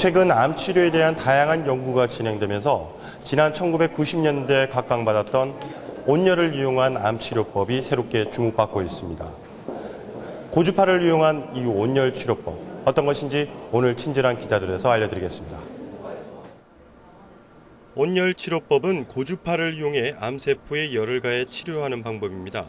최근 암 치료에 대한 다양한 연구가 진행되면서 지난 1990년대에 각광받았던 온열을 이용한 암 치료법이 새롭게 주목받고 있습니다. 고주파를 이용한 이 온열 치료법, 어떤 것인지 오늘 친절한 기자들에서 알려드리겠습니다. 온열 치료법은 고주파를 이용해 암세포에 열을 가해 치료하는 방법입니다.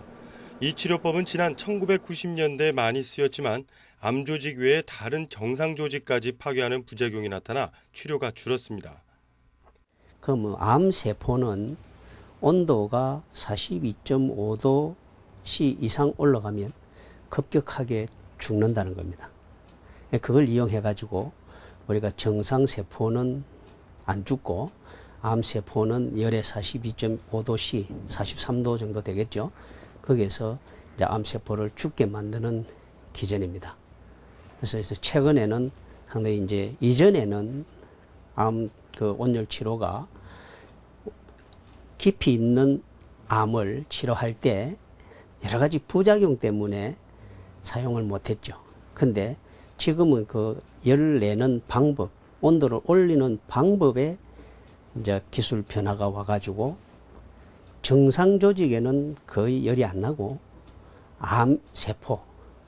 이 치료법은 지난 1990년대에 많이 쓰였지만 암 조직 외에 다른 정상 조직까지 파괴하는 부작용이 나타나 치료가 줄었습니다. 그럼 암세포는 온도가 42.5도 C 이상 올라가면 급격하게 죽는다는 겁니다. 그걸 이용해가지고 우리가 정상세포는 안 죽고 암세포는 열의 42.5도 C, 43도 정도 되겠죠. 거기에서 이제 암세포를 죽게 만드는 기전입니다. 그래서 최근에는 상당히 이제 이전에는 온열 치료가 깊이 있는 암을 치료할 때 여러 가지 부작용 때문에 사용을 못했죠. 근데 지금은 그 열 내는 방법, 온도를 올리는 방법에 이제 기술 변화가 와가지고 정상 조직에는 거의 열이 안 나고 암세포,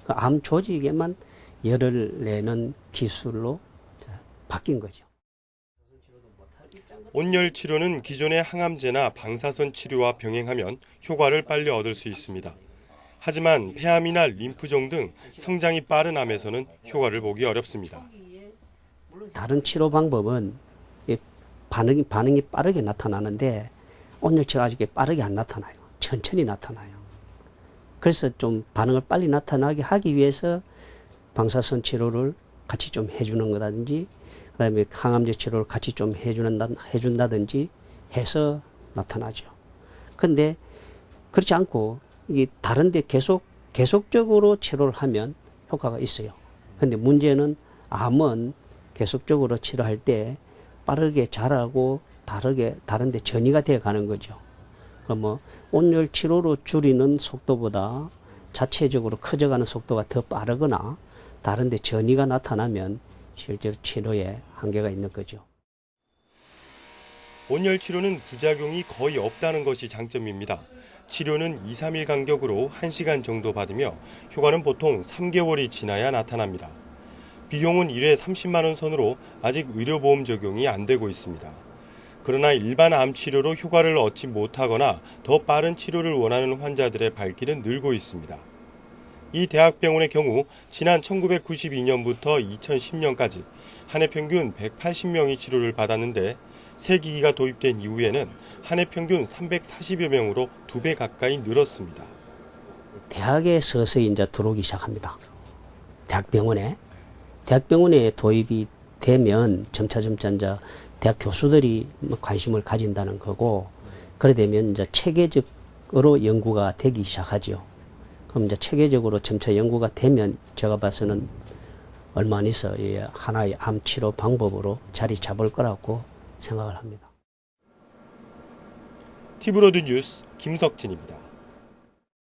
그 암 조직에만 열을 내는 기술로 바뀐 거죠. 온열 치료는 기존의 항암제나 방사선 치료와 병행하면 효과를 빨리 얻을 수 있습니다. 하지만 폐암이나 림프종 등 성장이 빠른 암에서는 효과를 보기 어렵습니다. 다른 치료 방법은 반응이 빠르게 나타나는데 온열 치료가 아직 빠르게 안 나타나요. 천천히 나타나요. 그래서 좀 반응을 빨리 나타나게 하기 위해서 방사선 치료를 같이 좀 해주는 거라든지, 그 다음에 항암제 치료를 같이 좀 해준다든지 해서 나타나죠. 근데 그렇지 않고 이게 다른데 계속적으로 치료를 하면 효과가 있어요. 근데 문제는 암은 계속적으로 치료할 때 빠르게 자라고 다른데 전이가 되어 가는 거죠. 그럼 온열 치료로 줄이는 속도보다 자체적으로 커져가는 속도가 더 빠르거나 다른데 전이가 나타나면 실제로 치료에 한계가 있는 거죠. 온열 치료는 부작용이 거의 없다는 것이 장점입니다. 치료는 2-3일 간격으로 1시간 정도 받으며 효과는 보통 3개월이 지나야 나타납니다. 비용은 1회 30만 원 선으로 아직 의료보험 적용이 안 되고 있습니다. 그러나 일반 암 치료로 효과를 얻지 못하거나 더 빠른 치료를 원하는 환자들의 발길은 늘고 있습니다. 이 대학병원의 경우 지난 1992년부터 2010년까지 한 해 평균 180명이 치료를 받았는데 새 기기가 도입된 이후에는 한 해 평균 340여 명으로 2배 가까이 늘었습니다. 대학에 서서히 이제 들어오기 시작합니다. 대학병원에 도입이 되면 점차 이제 대학 교수들이 관심을 가진다는 거고, 그래 되면 이제 체계적으로 연구가 되기 시작하죠. 그럼 이제 체계적으로 점차 연구가 되면 제가 봐서는 얼마 안 있어 하나의 암 치료 방법으로 자리 잡을 거라고 생각을 합니다. 티브로드 뉴스 김석진입니다.